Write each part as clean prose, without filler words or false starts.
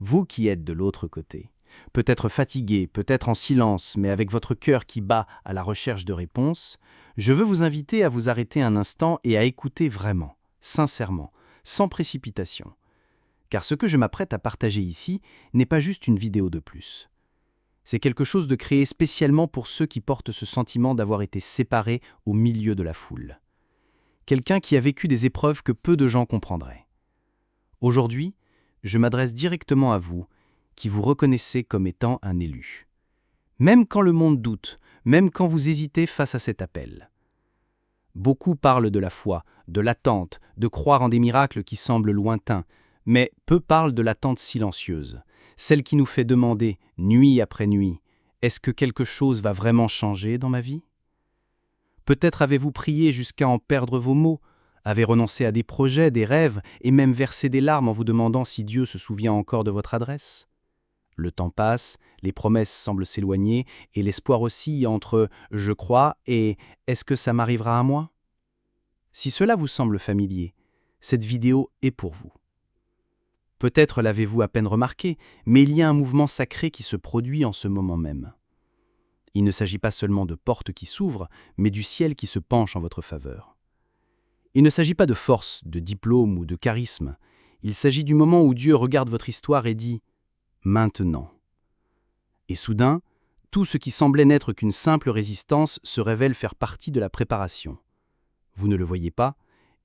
Vous qui êtes de l'autre côté, peut-être fatigué, peut-être en silence, mais avec votre cœur qui bat à la recherche de réponses, je veux vous inviter à vous arrêter un instant et à écouter vraiment, sincèrement, sans précipitation. Car ce que je m'apprête à partager ici n'est pas juste une vidéo de plus. C'est quelque chose de créé spécialement pour ceux qui portent ce sentiment d'avoir été séparés au milieu de la foule. Quelqu'un qui a vécu des épreuves que peu de gens comprendraient. Aujourd'hui, je m'adresse directement à vous, qui vous reconnaissez comme étant un élu. Même quand le monde doute, même quand vous hésitez face à cet appel. Beaucoup parlent de la foi, de l'attente, de croire en des miracles qui semblent lointains, mais peu parlent de l'attente silencieuse, celle qui nous fait demander, nuit après nuit, est-ce que quelque chose va vraiment changer dans ma vie ? Peut-être avez-vous prié jusqu'à en perdre vos mots, avez renoncé à des projets, des rêves, et même versé des larmes en vous demandant si Dieu se souvient encore de votre adresse ? Le temps passe, les promesses semblent s'éloigner, et l'espoir oscille entre « je crois » et « est-ce que ça m'arrivera à moi ?» Si cela vous semble familier, cette vidéo est pour vous. Peut-être l'avez-vous à peine remarqué, mais il y a un mouvement sacré qui se produit en ce moment même. Il ne s'agit pas seulement de portes qui s'ouvrent, mais du ciel qui se penche en votre faveur. Il ne s'agit pas de force, de diplôme ou de charisme. Il s'agit du moment où Dieu regarde votre histoire et dit « maintenant ». Et soudain, tout ce qui semblait n'être qu'une simple résistance se révèle faire partie de la préparation. Vous ne le voyez pas,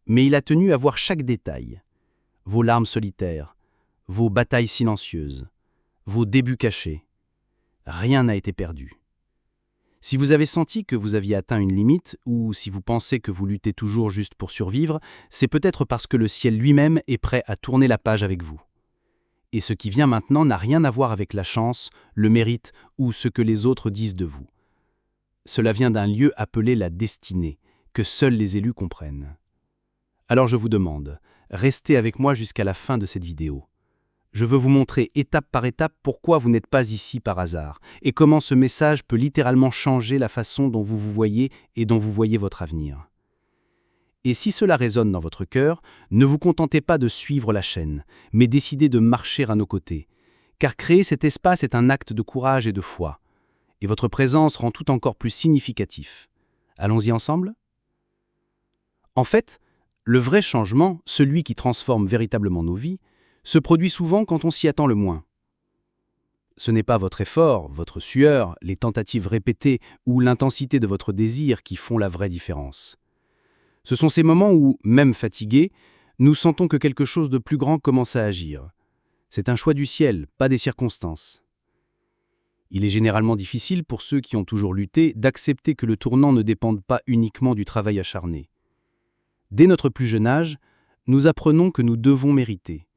mais il a tenu à voir chaque détail. Vos larmes solitaires, vos batailles silencieuses, vos débuts cachés. Rien n'a été perdu. Si vous avez senti que vous aviez atteint une limite, ou si vous pensez que vous luttez toujours juste pour survivre, c'est peut-être parce que le ciel lui-même est prêt à tourner la page avec vous. Et ce qui vient maintenant n'a rien à voir avec la chance, le mérite ou ce que les autres disent de vous. Cela vient d'un lieu appelé la destinée, que seuls les élus comprennent. Alors je vous demande, restez avec moi jusqu'à la fin de cette vidéo. Je veux vous montrer étape par étape pourquoi vous n'êtes pas ici par hasard et comment ce message peut littéralement changer la façon dont vous vous voyez et dont vous voyez votre avenir. Et si cela résonne dans votre cœur, ne vous contentez pas de suivre la chaîne, mais décidez de marcher à nos côtés. Car créer cet espace est un acte de courage et de foi. Et votre présence rend tout encore plus significatif. Allons-y ensemble ? En fait, le vrai changement, celui qui transforme véritablement nos vies, se produit souvent quand on s'y attend le moins. Ce n'est pas votre effort, votre sueur, les tentatives répétées ou l'intensité de votre désir qui font la vraie différence. Ce sont ces moments où, même fatigués, nous sentons que quelque chose de plus grand commence à agir. C'est un choix du ciel, pas des circonstances. Il est généralement difficile pour ceux qui ont toujours lutté d'accepter que le tournant ne dépende pas uniquement du travail acharné. Dès notre plus jeune âge, nous apprenons que nous devons mériter,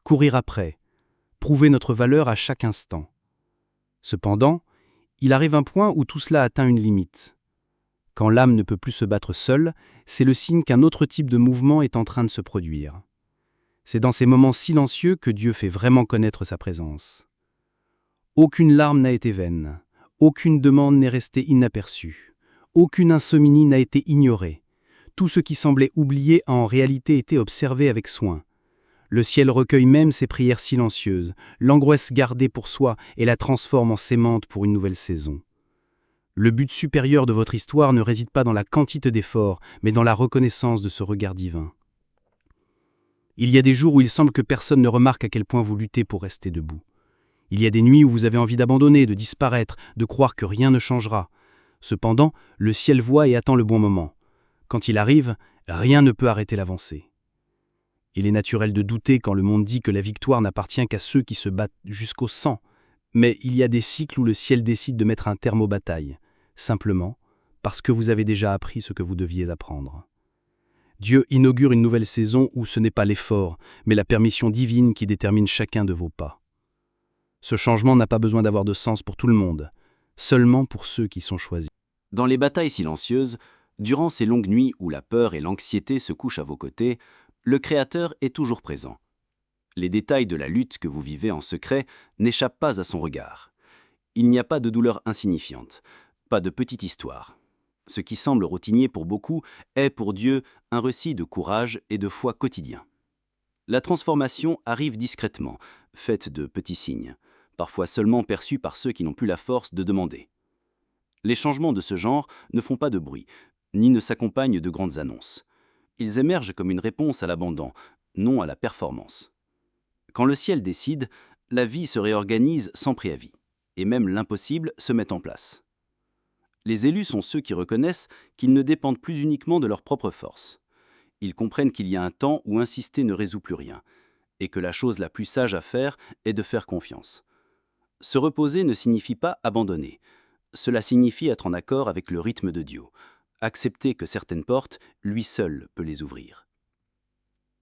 courir après, prouver notre valeur à chaque instant. Cependant, il arrive un point où tout cela atteint une limite. Quand l'âme ne peut plus se battre seule, c'est le signe qu'un autre type de mouvement est en train de se produire. C'est dans ces moments silencieux que Dieu fait vraiment connaître sa présence. Aucune larme n'a été vaine, aucune demande n'est restée inaperçue, aucune insomnie n'a été ignorée. Tout ce qui semblait oublié a en réalité été observé avec soin. Le ciel recueille même ces prières silencieuses, l'angoisse gardée pour soi et la transforme en sémence pour une nouvelle saison. Le but supérieur de votre histoire ne réside pas dans la quantité d'efforts, mais dans la reconnaissance de ce regard divin. Il y a des jours où il semble que personne ne remarque à quel point vous luttez pour rester debout. Il y a des nuits où vous avez envie d'abandonner, de disparaître, de croire que rien ne changera. Cependant, le ciel voit et attend le bon moment. Quand il arrive, rien ne peut arrêter l'avancée. Il est naturel de douter quand le monde dit que la victoire n'appartient qu'à ceux qui se battent jusqu'au sang. Mais il y a des cycles où le ciel décide de mettre un terme aux batailles, simplement parce que vous avez déjà appris ce que vous deviez apprendre. Dieu inaugure une nouvelle saison où ce n'est pas l'effort, mais la permission divine qui détermine chacun de vos pas. Ce changement n'a pas besoin d'avoir de sens pour tout le monde, seulement pour ceux qui sont choisis. Dans les batailles silencieuses, durant ces longues nuits où la peur et l'anxiété se couchent à vos côtés, le Créateur est toujours présent. Les détails de la lutte que vous vivez en secret n'échappent pas à son regard. Il n'y a pas de douleur insignifiante, pas de petite histoire. Ce qui semble routinier pour beaucoup est pour Dieu un récit de courage et de foi quotidien. La transformation arrive discrètement, faite de petits signes, parfois seulement perçus par ceux qui n'ont plus la force de demander. Les changements de ce genre ne font pas de bruit, ni ne s'accompagnent de grandes annonces. Ils émergent comme une réponse à l'abandon, non à la performance. Quand le ciel décide, la vie se réorganise sans préavis, et même l'impossible se met en place. Les élus sont ceux qui reconnaissent qu'ils ne dépendent plus uniquement de leur propre force. Ils comprennent qu'il y a un temps où insister ne résout plus rien, et que la chose la plus sage à faire est de faire confiance. Se reposer ne signifie pas abandonner. Cela signifie être en accord avec le rythme de Dieu, accepter que certaines portes, lui seul peut les ouvrir.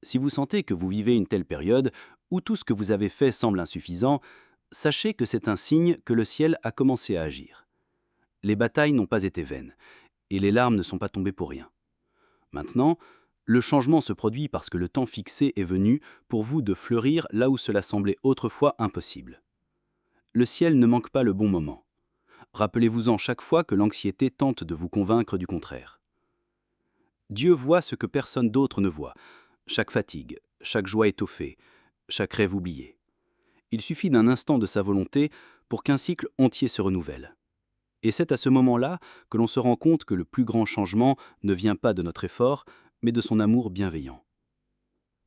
Si vous sentez que vous vivez une telle période où tout ce que vous avez fait semble insuffisant, sachez que c'est un signe que le ciel a commencé à agir. Les batailles n'ont pas été vaines, et les larmes ne sont pas tombées pour rien. Maintenant, le changement se produit parce que le temps fixé est venu pour vous de fleurir là où cela semblait autrefois impossible. Le ciel ne manque pas le bon moment. Rappelez-vous-en chaque fois que l'anxiété tente de vous convaincre du contraire. Dieu voit ce que personne d'autre ne voit, chaque fatigue, chaque joie étoffée, chaque rêve oublié. Il suffit d'un instant de sa volonté pour qu'un cycle entier se renouvelle. Et c'est à ce moment-là que l'on se rend compte que le plus grand changement ne vient pas de notre effort, mais de son amour bienveillant.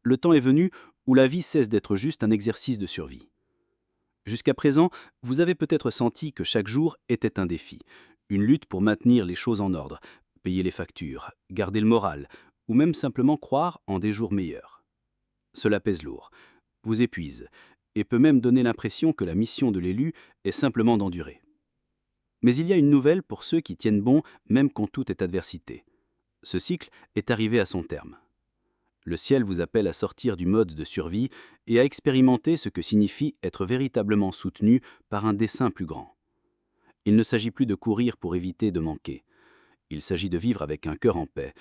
Le temps est venu où la vie cesse d'être juste un exercice de survie. Jusqu'à présent, vous avez peut-être senti que chaque jour était un défi, une lutte pour maintenir les choses en ordre, payer les factures, garder le moral, ou même simplement croire en des jours meilleurs. Cela pèse lourd, vous épuise, et peut même donner l'impression que la mission de l'élu est simplement d'endurer. Mais il y a une nouvelle pour ceux qui tiennent bon même quand tout est adversité. Ce cycle est arrivé à son terme. Le ciel vous appelle à sortir du mode de survie et à expérimenter ce que signifie être véritablement soutenu par un dessein plus grand. Il ne s'agit plus de courir pour éviter de manquer. Il s'agit de vivre avec un cœur en paix,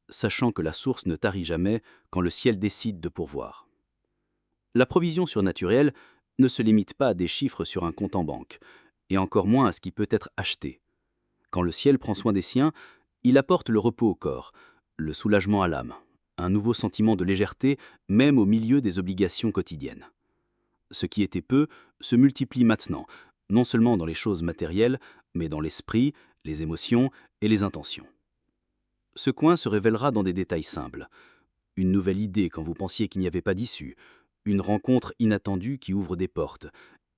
sachant que la source ne tarit jamais quand le ciel décide de pourvoir. La provision surnaturelle ne se limite pas à des chiffres sur un compte en banque, et encore moins à ce qui peut être acheté. Quand le ciel prend soin des siens, il apporte le repos au corps, le soulagement à l'âme, un nouveau sentiment de légèreté même au milieu des obligations quotidiennes. Ce qui était peu se multiplie maintenant, non seulement dans les choses matérielles, mais dans l'esprit, les émotions et les intentions. Ce coin se révélera dans des détails simples. Une nouvelle idée quand vous pensiez qu'il n'y avait pas d'issue, une rencontre inattendue qui ouvre des portes,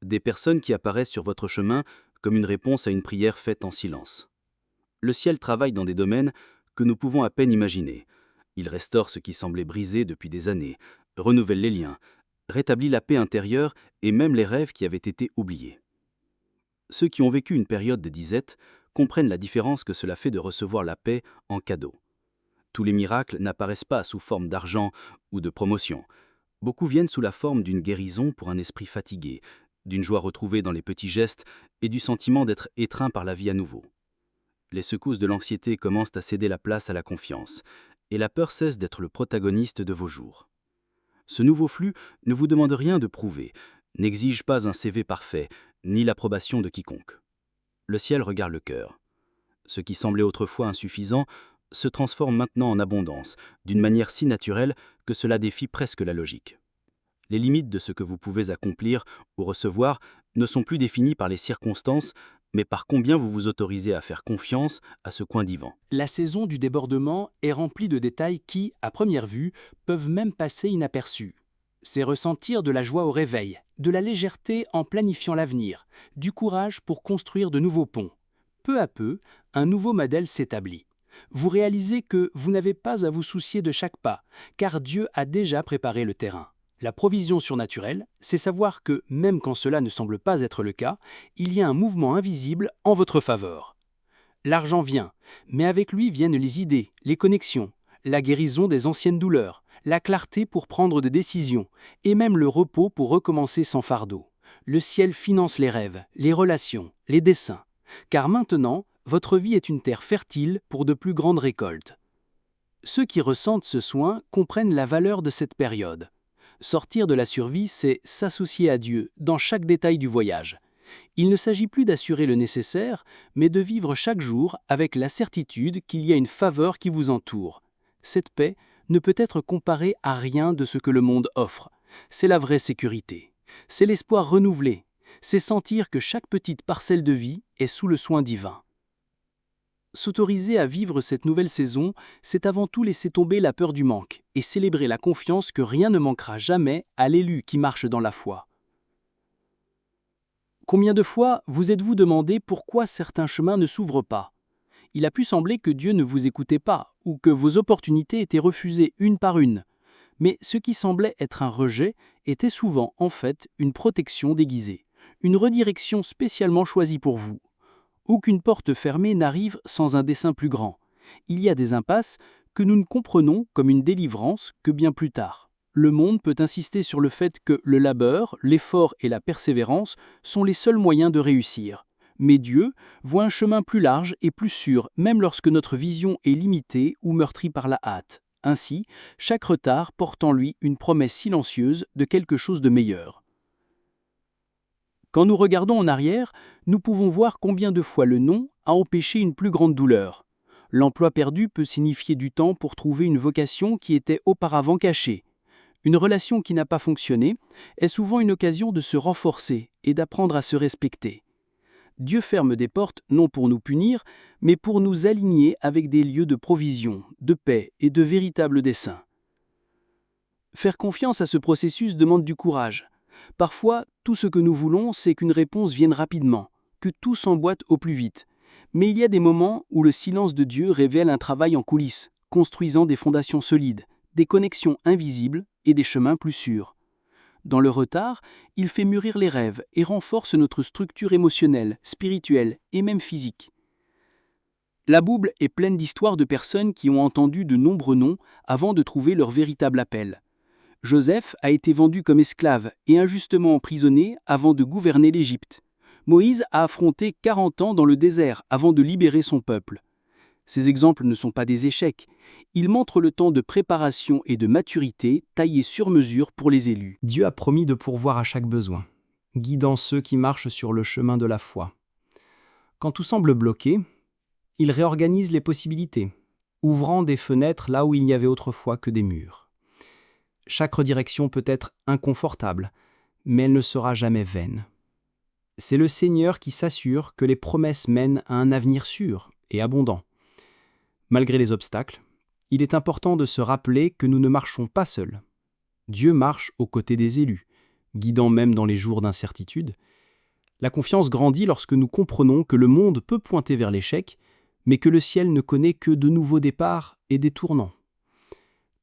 des personnes qui apparaissent sur votre chemin comme une réponse à une prière faite en silence. Le ciel travaille dans des domaines que nous pouvons à peine imaginer. Il restaure ce qui semblait brisé depuis des années, renouvelle les liens, rétablit la paix intérieure et même les rêves qui avaient été oubliés. Ceux qui ont vécu une période de disette comprennent la différence que cela fait de recevoir la paix en cadeau. Tous les miracles n'apparaissent pas sous forme d'argent ou de promotion. Beaucoup viennent sous la forme d'une guérison pour un esprit fatigué, d'une joie retrouvée dans les petits gestes et du sentiment d'être étreint par la vie à nouveau. Les secousses de l'anxiété commencent à céder la place à la confiance, et la peur cesse d'être le protagoniste de vos jours. Ce nouveau flux ne vous demande rien de prouver, n'exige pas un CV parfait, ni l'approbation de quiconque. Le ciel regarde le cœur. Ce qui semblait autrefois insuffisant se transforme maintenant en abondance, d'une manière si naturelle que cela défie presque la logique. Les limites de ce que vous pouvez accomplir ou recevoir ne sont plus définies par les circonstances, mais par combien vous vous autorisez à faire confiance à ce coin divin. La saison du débordement est remplie de détails qui, à première vue, peuvent même passer inaperçus. C'est ressentir de la joie au réveil, de la légèreté en planifiant l'avenir, du courage pour construire de nouveaux ponts. Peu à peu, un nouveau modèle s'établit. Vous réalisez que vous n'avez pas à vous soucier de chaque pas, car Dieu a déjà préparé le terrain. La provision surnaturelle, c'est savoir que, même quand cela ne semble pas être le cas, il y a un mouvement invisible en votre faveur. L'argent vient, mais avec lui viennent les idées, les connexions, la guérison des anciennes douleurs, la clarté pour prendre des décisions, et même le repos pour recommencer sans fardeau. Le ciel finance les rêves, les relations, les desseins, car maintenant, votre vie est une terre fertile pour de plus grandes récoltes. Ceux qui ressentent ce soin comprennent la valeur de cette période. Sortir de la survie, c'est s'associer à Dieu dans chaque détail du voyage. Il ne s'agit plus d'assurer le nécessaire, mais de vivre chaque jour avec la certitude qu'il y a une faveur qui vous entoure. Cette paix ne peut être comparée à rien de ce que le monde offre. C'est la vraie sécurité. C'est l'espoir renouvelé. C'est sentir que chaque petite parcelle de vie est sous le soin divin. S'autoriser à vivre cette nouvelle saison, c'est avant tout laisser tomber la peur du manque et célébrer la confiance que rien ne manquera jamais à l'élu qui marche dans la foi. Combien de fois vous êtes-vous demandé pourquoi certains chemins ne s'ouvrent pas ? Il a pu sembler que Dieu ne vous écoutait pas ou que vos opportunités étaient refusées une par une. Mais ce qui semblait être un rejet était souvent en fait une protection déguisée, une redirection spécialement choisie pour vous. Aucune porte fermée n'arrive sans un dessein plus grand. Il y a des impasses que nous ne comprenons comme une délivrance que bien plus tard. Le monde peut insister sur le fait que le labeur, l'effort et la persévérance sont les seuls moyens de réussir. Mais Dieu voit un chemin plus large et plus sûr, même lorsque notre vision est limitée ou meurtrie par la hâte. Ainsi, chaque retard porte en lui une promesse silencieuse de quelque chose de meilleur. Quand nous regardons en arrière, nous pouvons voir combien de fois le non a empêché une plus grande douleur. L'emploi perdu peut signifier du temps pour trouver une vocation qui était auparavant cachée. Une relation qui n'a pas fonctionné est souvent une occasion de se renforcer et d'apprendre à se respecter. Dieu ferme des portes non pour nous punir, mais pour nous aligner avec des lieux de provision, de paix et de véritables desseins. Faire confiance à ce processus demande du courage. Parfois, tout ce que nous voulons, c'est qu'une réponse vienne rapidement, que tout s'emboîte au plus vite. Mais il y a des moments où le silence de Dieu révèle un travail en coulisses, construisant des fondations solides, des connexions invisibles et des chemins plus sûrs. Dans le retard, il fait mûrir les rêves et renforce notre structure émotionnelle, spirituelle et même physique. La Bible est pleine d'histoires de personnes qui ont entendu de nombreux noms avant de trouver leur véritable appel. Joseph a été vendu comme esclave et injustement emprisonné avant de gouverner l'Égypte. Moïse a affronté 40 ans dans le désert avant de libérer son peuple. Ces exemples ne sont pas des échecs. Ils montrent le temps de préparation et de maturité taillé sur mesure pour les élus. Dieu a promis de pourvoir à chaque besoin, guidant ceux qui marchent sur le chemin de la foi. Quand tout semble bloqué, il réorganise les possibilités, ouvrant des fenêtres là où il n'y avait autrefois que des murs. Chaque redirection peut être inconfortable, mais elle ne sera jamais vaine. C'est le Seigneur qui s'assure que les promesses mènent à un avenir sûr et abondant. Malgré les obstacles, il est important de se rappeler que nous ne marchons pas seuls. Dieu marche aux côtés des élus, guidant même dans les jours d'incertitude. La confiance grandit lorsque nous comprenons que le monde peut pointer vers l'échec, mais que le ciel ne connaît que de nouveaux départs et des tournants.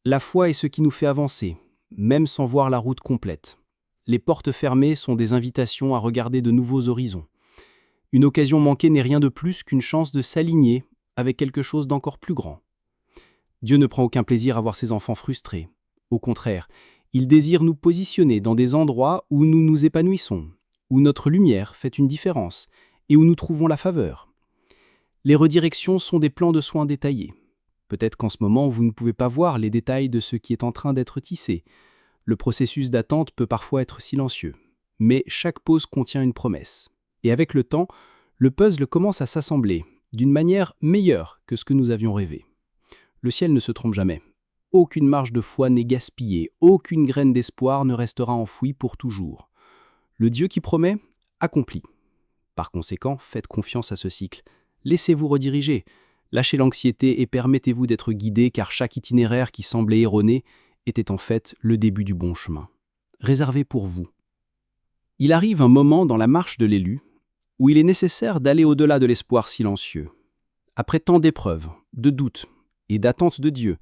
La foi est ce qui nous fait avancer, même sans voir la route complète. Les portes fermées sont des invitations à regarder de nouveaux horizons. Une occasion manquée n'est rien de plus qu'une chance de s'aligner avec quelque chose d'encore plus grand. Dieu ne prend aucun plaisir à voir ses enfants frustrés. Au contraire, il désire nous positionner dans des endroits où nous nous épanouissons, où notre lumière fait une différence et où nous trouvons la faveur. Les redirections sont des plans de soins détaillés. Peut-être qu'en ce moment, vous ne pouvez pas voir les détails de ce qui est en train d'être tissé. Le processus d'attente peut parfois être silencieux, mais chaque pause contient une promesse. Et avec le temps, le puzzle commence à s'assembler d'une manière meilleure que ce que nous avions rêvé. Le ciel ne se trompe jamais. Aucune marge de foi n'est gaspillée, aucune graine d'espoir ne restera enfouie pour toujours. Le Dieu qui promet, accomplit. Par conséquent, faites confiance à ce cycle. Laissez-vous rediriger. Lâchez l'anxiété et permettez-vous d'être guidé car chaque itinéraire qui semblait erroné était en fait le début du bon chemin. Réservé pour vous. Il arrive un moment dans la marche de l'élu où il est nécessaire d'aller au-delà de l'espoir silencieux. Après tant d'épreuves, de doutes et d'attentes de Dieu,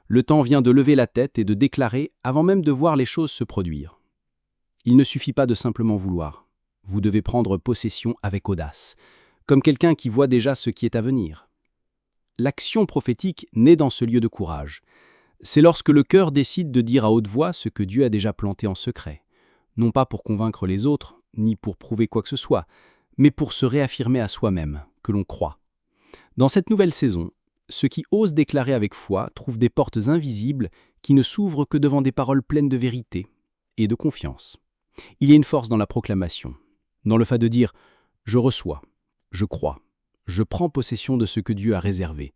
le temps vient de lever la tête et de déclarer avant même de voir les choses se produire. Il ne suffit pas de simplement vouloir. Vous devez prendre possession avec audace, comme quelqu'un qui voit déjà ce qui est à venir. L'action prophétique naît dans ce lieu de courage. C'est lorsque le cœur décide de dire à haute voix ce que Dieu a déjà planté en secret, non pas pour convaincre les autres, ni pour prouver quoi que ce soit, mais pour se réaffirmer à soi-même, que l'on croit. Dans cette nouvelle saison, ceux qui osent déclarer avec foi trouvent des portes invisibles qui ne s'ouvrent que devant des paroles pleines de vérité et de confiance. Il y a une force dans la proclamation, dans le fait de dire « je reçois, je crois ». Je prends possession de ce que Dieu a réservé.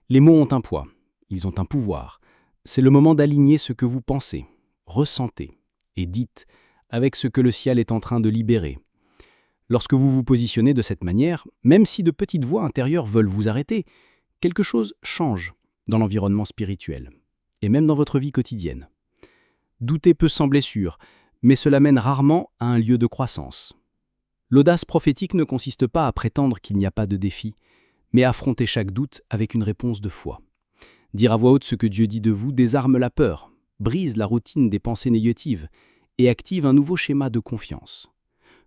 Les mots ont un poids, ils ont un pouvoir. C'est le moment d'aligner ce que vous pensez, ressentez et dites avec ce que le ciel est en train de libérer. Lorsque vous vous positionnez de cette manière, même si de petites voix intérieures veulent vous arrêter, quelque chose change dans l'environnement spirituel, et même dans votre vie quotidienne. Douter peut sembler sûr, mais cela mène rarement à un lieu de croissance. L'audace prophétique ne consiste pas à prétendre qu'il n'y a pas de défi, mais à affronter chaque doute avec une réponse de foi. Dire à voix haute ce que Dieu dit de vous désarme la peur, brise la routine des pensées négatives et active un nouveau schéma de confiance.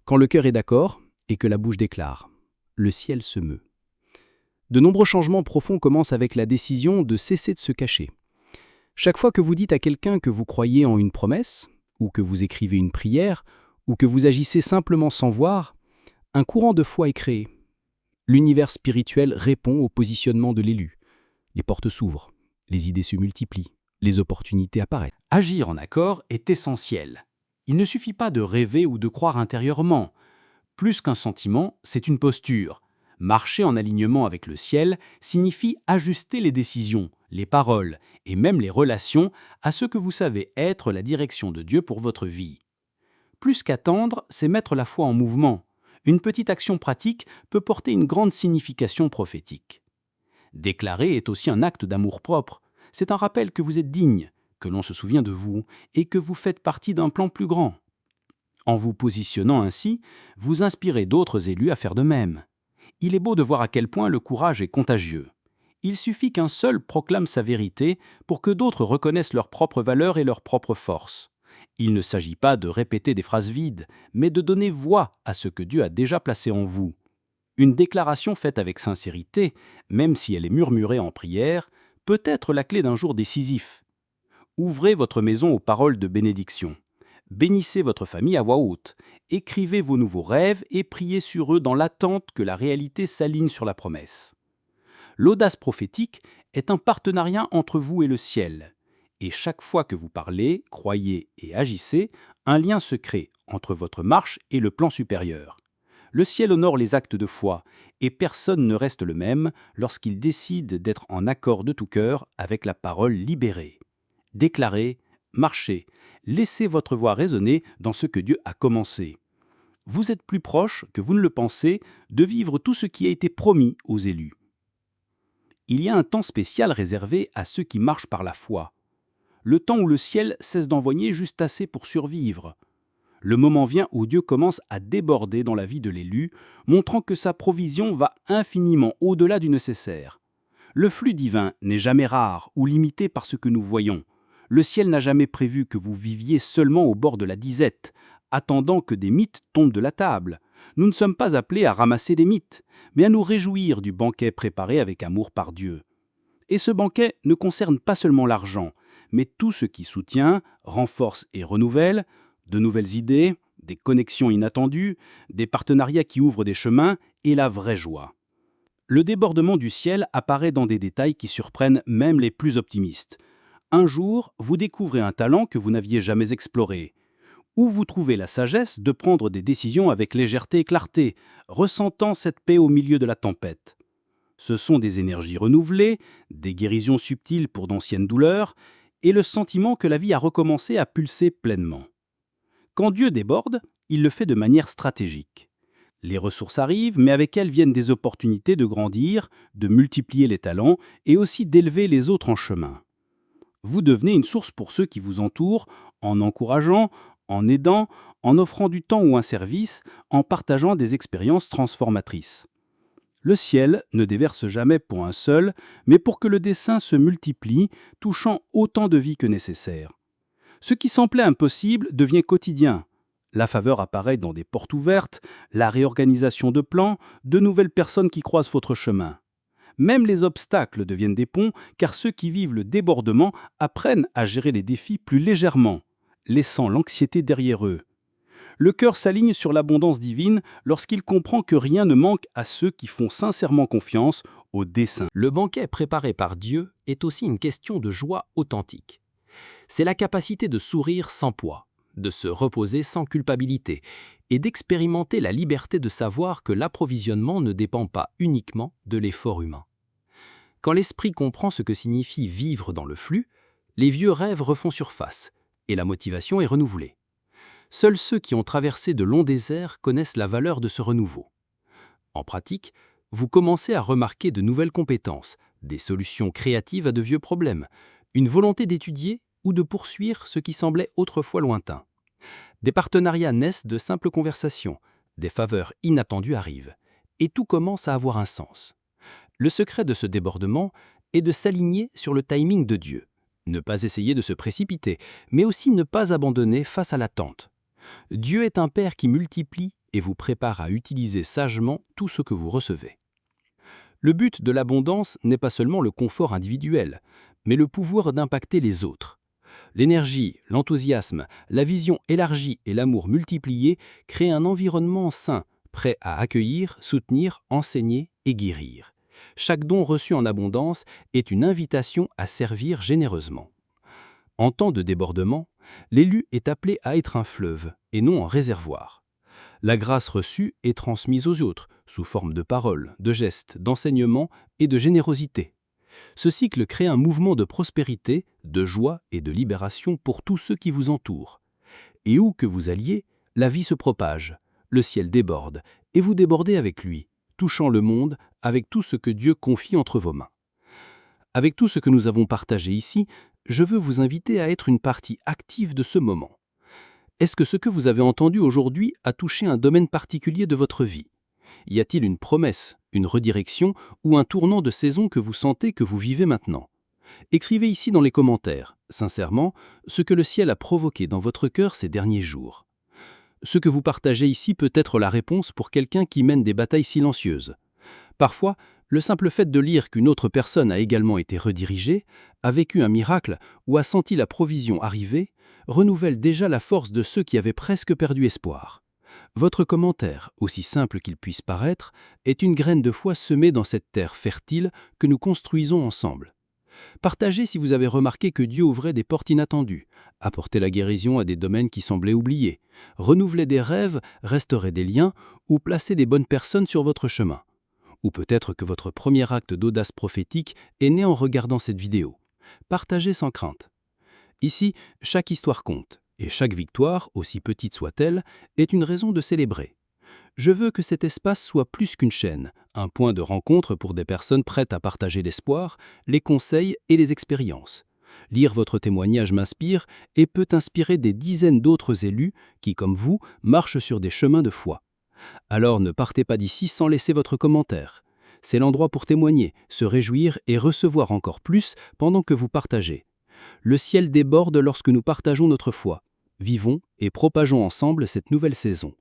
Quand le cœur est d'accord et que la bouche déclare, le ciel se meut. De nombreux changements profonds commencent avec la décision de cesser de se cacher. Chaque fois que vous dites à quelqu'un que vous croyez en une promesse, ou que vous écrivez une prière, ou que vous agissez simplement sans voir, un courant de foi est créé. L'univers spirituel répond au positionnement de l'élu. Les portes s'ouvrent, les idées se multiplient, les opportunités apparaissent. Agir en accord est essentiel. Il ne suffit pas de rêver ou de croire intérieurement. Plus qu'un sentiment, c'est une posture. Marcher en alignement avec le ciel signifie ajuster les décisions, les paroles et même les relations à ce que vous savez être la direction de Dieu pour votre vie. Plus qu'attendre, c'est mettre la foi en mouvement. Une petite action pratique peut porter une grande signification prophétique. Déclarer est aussi un acte d'amour-propre. C'est un rappel que vous êtes digne, que l'on se souvient de vous et que vous faites partie d'un plan plus grand. En vous positionnant ainsi, vous inspirez d'autres élus à faire de même. Il est beau de voir à quel point le courage est contagieux. Il suffit qu'un seul proclame sa vérité pour que d'autres reconnaissent leur propre valeur et leur propre force. Il ne s'agit pas de répéter des phrases vides, mais de donner voix à ce que Dieu a déjà placé en vous. Une déclaration faite avec sincérité, même si elle est murmurée en prière, peut être la clé d'un jour décisif. Ouvrez votre maison aux paroles de bénédiction. Bénissez votre famille à voix haute. Écrivez vos nouveaux rêves et priez sur eux dans l'attente que la réalité s'aligne sur la promesse. L'audace prophétique est un partenariat entre vous et le ciel. Et chaque fois que vous parlez, croyez et agissez, un lien se crée entre votre marche et le plan supérieur. Le ciel honore les actes de foi, et personne ne reste le même lorsqu'il décide d'être en accord de tout cœur avec la parole libérée. Déclarez, marchez, laissez votre voix résonner dans ce que Dieu a commencé. Vous êtes plus proche que vous ne le pensez de vivre tout ce qui a été promis aux élus. Il y a un temps spécial réservé à ceux qui marchent par la foi. Le temps où le ciel cesse d'envoyer juste assez pour survivre. Le moment vient où Dieu commence à déborder dans la vie de l'élu, montrant que sa provision va infiniment au-delà du nécessaire. Le flux divin n'est jamais rare ou limité par ce que nous voyons. Le ciel n'a jamais prévu que vous viviez seulement au bord de la disette, attendant que des mythes tombent de la table. Nous ne sommes pas appelés à ramasser des mythes, mais à nous réjouir du banquet préparé avec amour par Dieu. Et ce banquet ne concerne pas seulement l'argent, mais tout ce qui soutient, renforce et renouvelle, de nouvelles idées, des connexions inattendues, des partenariats qui ouvrent des chemins et la vraie joie. Le débordement du ciel apparaît dans des détails qui surprennent même les plus optimistes. Un jour, vous découvrez un talent que vous n'aviez jamais exploré, ou vous trouvez la sagesse de prendre des décisions avec légèreté et clarté, ressentant cette paix au milieu de la tempête. Ce sont des énergies renouvelées, des guérisons subtiles pour d'anciennes douleurs, et le sentiment que la vie a recommencé à pulser pleinement. Quand Dieu déborde, il le fait de manière stratégique. Les ressources arrivent, mais avec elles viennent des opportunités de grandir, de multiplier les talents et aussi d'élever les autres en chemin. Vous devenez une source pour ceux qui vous entourent, en encourageant, en aidant, en offrant du temps ou un service, en partageant des expériences transformatrices. Le ciel ne déverse jamais pour un seul, mais pour que le dessein se multiplie, touchant autant de vies que nécessaire. Ce qui semblait impossible devient quotidien. La faveur apparaît dans des portes ouvertes, la réorganisation de plans, de nouvelles personnes qui croisent votre chemin. Même les obstacles deviennent des ponts, car ceux qui vivent le débordement apprennent à gérer les défis plus légèrement, laissant l'anxiété derrière eux. Le cœur s'aligne sur l'abondance divine lorsqu'il comprend que rien ne manque à ceux qui font sincèrement confiance au dessein. Le banquet préparé par Dieu est aussi une question de joie authentique. C'est la capacité de sourire sans poids, de se reposer sans culpabilité et d'expérimenter la liberté de savoir que l'approvisionnement ne dépend pas uniquement de l'effort humain. Quand l'esprit comprend ce que signifie vivre dans le flux, les vieux rêves refont surface et la motivation est renouvelée. Seuls ceux qui ont traversé de longs déserts connaissent la valeur de ce renouveau. En pratique, vous commencez à remarquer de nouvelles compétences, des solutions créatives à de vieux problèmes, une volonté d'étudier ou de poursuivre ce qui semblait autrefois lointain. Des partenariats naissent de simples conversations, des faveurs inattendues arrivent, et tout commence à avoir un sens. Le secret de ce débordement est de s'aligner sur le timing de Dieu. Ne pas essayer de se précipiter, mais aussi ne pas abandonner face à l'attente. Dieu est un Père qui multiplie et vous prépare à utiliser sagement tout ce que vous recevez. Le but de l'abondance n'est pas seulement le confort individuel, mais le pouvoir d'impacter les autres. L'énergie, l'enthousiasme, la vision élargie et l'amour multiplié créent un environnement sain, prêt à accueillir, soutenir, enseigner et guérir. Chaque don reçu en abondance est une invitation à servir généreusement. En temps de débordement, l'élu est appelé à être un fleuve et non un réservoir. La grâce reçue est transmise aux autres sous forme de paroles, de gestes, d'enseignements et de générosité. Ce cycle crée un mouvement de prospérité, de joie et de libération pour tous ceux qui vous entourent. Et où que vous alliez, la vie se propage, le ciel déborde et vous débordez avec lui, touchant le monde avec tout ce que Dieu confie entre vos mains. Avec tout ce que nous avons partagé ici, je veux vous inviter à être une partie active de ce moment. Est-ce que ce que vous avez entendu aujourd'hui a touché un domaine particulier de votre vie? Y a-t-il une promesse, une redirection ou un tournant de saison que vous sentez que vous vivez maintenant? Écrivez ici dans les commentaires, sincèrement, ce que le ciel a provoqué dans votre cœur ces derniers jours. Ce que vous partagez ici peut être la réponse pour quelqu'un qui mène des batailles silencieuses. Parfois, le simple fait de lire qu'une autre personne a également été redirigée, a vécu un miracle ou a senti la provision arriver, renouvelle déjà la force de ceux qui avaient presque perdu espoir. Votre commentaire, aussi simple qu'il puisse paraître, est une graine de foi semée dans cette terre fertile que nous construisons ensemble. Partagez si vous avez remarqué que Dieu ouvrait des portes inattendues, apportait la guérison à des domaines qui semblaient oubliés, renouvelait des rêves, restaurait des liens ou plaçait des bonnes personnes sur votre chemin. Ou peut-être que votre premier acte d'audace prophétique est né en regardant cette vidéo. Partagez sans crainte. Ici, chaque histoire compte, et chaque victoire, aussi petite soit-elle, est une raison de célébrer. Je veux que cet espace soit plus qu'une chaîne, un point de rencontre pour des personnes prêtes à partager l'espoir, les conseils et les expériences. Lire votre témoignage m'inspire et peut inspirer des dizaines d'autres élus qui, comme vous, marchent sur des chemins de foi. Alors ne partez pas d'ici sans laisser votre commentaire. C'est l'endroit pour témoigner, se réjouir et recevoir encore plus pendant que vous partagez. Le ciel déborde lorsque nous partageons notre foi. Vivons et propageons ensemble cette nouvelle saison.